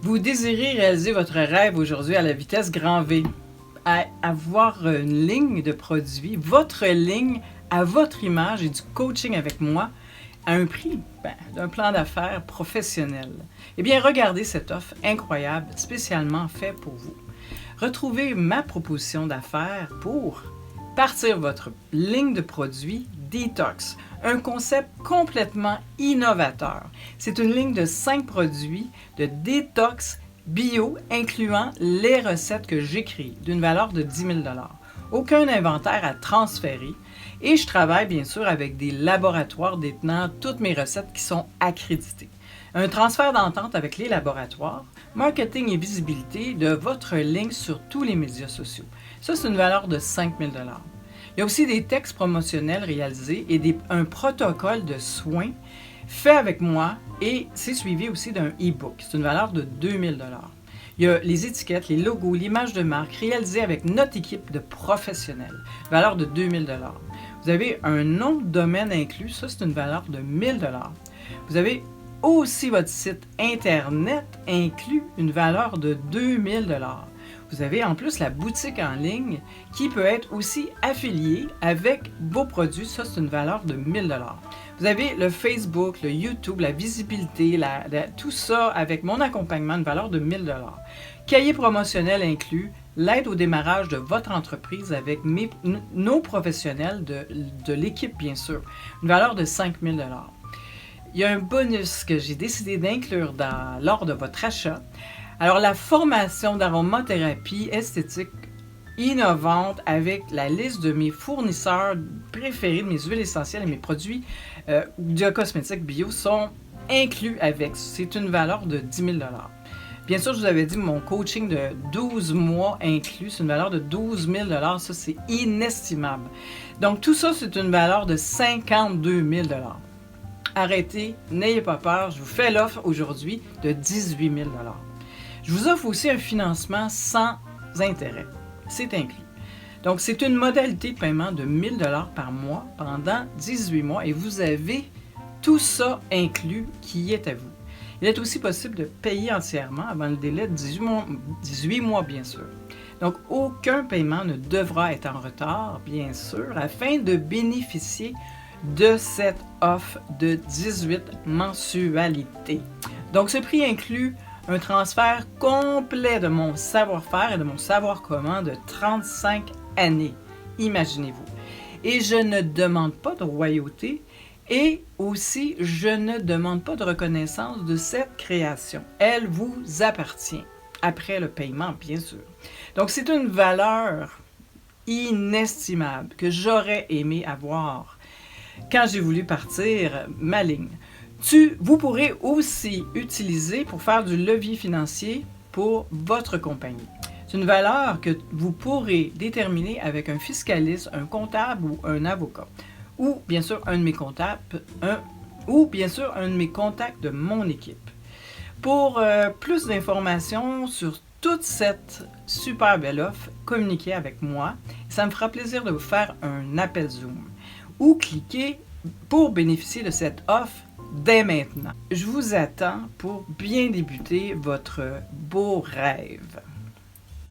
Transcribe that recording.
Vous désirez réaliser votre rêve aujourd'hui à la vitesse grand V, avoir une ligne de produits, votre ligne à votre image et du coaching avec moi à un prix d'un plan d'affaires professionnel. Eh bien, regardez cette offre incroyable, spécialement faite pour vous. Retrouvez ma proposition d'affaires pour partir votre ligne de produits Detox, un concept complètement innovateur. C'est une ligne de 5 produits de détox bio incluant les recettes que j'écris d'une valeur de 10 000 $. Aucun inventaire à transférer et je travaille bien sûr avec des laboratoires détenant toutes mes recettes qui sont accréditées. Un transfert d'entente avec les laboratoires, marketing et visibilité de votre ligne sur tous les médias sociaux. Ça, c'est une valeur de 5 000 $. Il y a aussi des textes promotionnels réalisés et un protocole de soins fait avec moi et c'est suivi aussi d'un e-book. C'est une valeur de 2 000 $. Il y a les étiquettes, les logos, l'image de marque réalisée avec notre équipe de professionnels. Valeur de 2 000 $. Vous avez un nom de domaine inclus, ça c'est une valeur de 1 000 $. Vous avez aussi votre site internet inclus, une valeur de 2 000 $. Vous avez en plus la boutique en ligne qui peut être aussi affiliée avec vos produits. Ça, c'est une valeur de 1 000 $. Vous avez le Facebook, le YouTube, la visibilité, tout ça avec mon accompagnement, une valeur de 1 000 $. Cahier promotionnel inclus, l'aide au démarrage de votre entreprise avec nos professionnels de l'équipe, bien sûr, une valeur de 5 000 $. Il y a un bonus que j'ai décidé d'inclure lors de votre achat. Alors, la formation d'aromathérapie esthétique innovante avec la liste de mes fournisseurs préférés, de mes huiles essentielles et mes produits de cosmétiques bio sont inclus avec. C'est une valeur de 10 000 $. Bien sûr, je vous avais dit mon coaching de 12 mois inclus, c'est une valeur de 12 000 $. Ça, c'est inestimable. Donc, tout ça, c'est une valeur de 52 000 $. Arrêtez, n'ayez pas peur, je vous fais l'offre aujourd'hui de 18 000 $. Je vous offre aussi un financement sans intérêt. C'est inclus. Donc, c'est une modalité de paiement de 1 000 $ par mois pendant 18 mois et vous avez tout ça inclus qui est à vous. Il est aussi possible de payer entièrement avant le délai de 18 mois, bien sûr. Donc, aucun paiement ne devra être en retard, bien sûr, afin de bénéficier de cette offre de 18 mensualités. Donc, ce prix inclut un transfert complet de mon savoir-faire et de mon savoir-comment de 35 années. Imaginez-vous. Et je ne demande pas de royauté et aussi je ne demande pas de reconnaissance de cette création. Elle vous appartient après le paiement, bien sûr. Donc, c'est une valeur inestimable que j'aurais aimé avoir quand j'ai voulu partir ma ligne. Vous pourrez aussi utiliser pour faire du levier financier pour votre compagnie. C'est une valeur que vous pourrez déterminer avec un fiscaliste, un comptable ou un avocat. Ou bien sûr un de mes comptables, ou bien sûr un de mes contacts de mon équipe. Pour plus d'informations sur toute cette super belle offre, communiquez avec moi. Ça me fera plaisir de vous faire un appel Zoom. Ou cliquez pour bénéficier de cette offre dès maintenant. Je vous attends pour bien débuter votre beau rêve.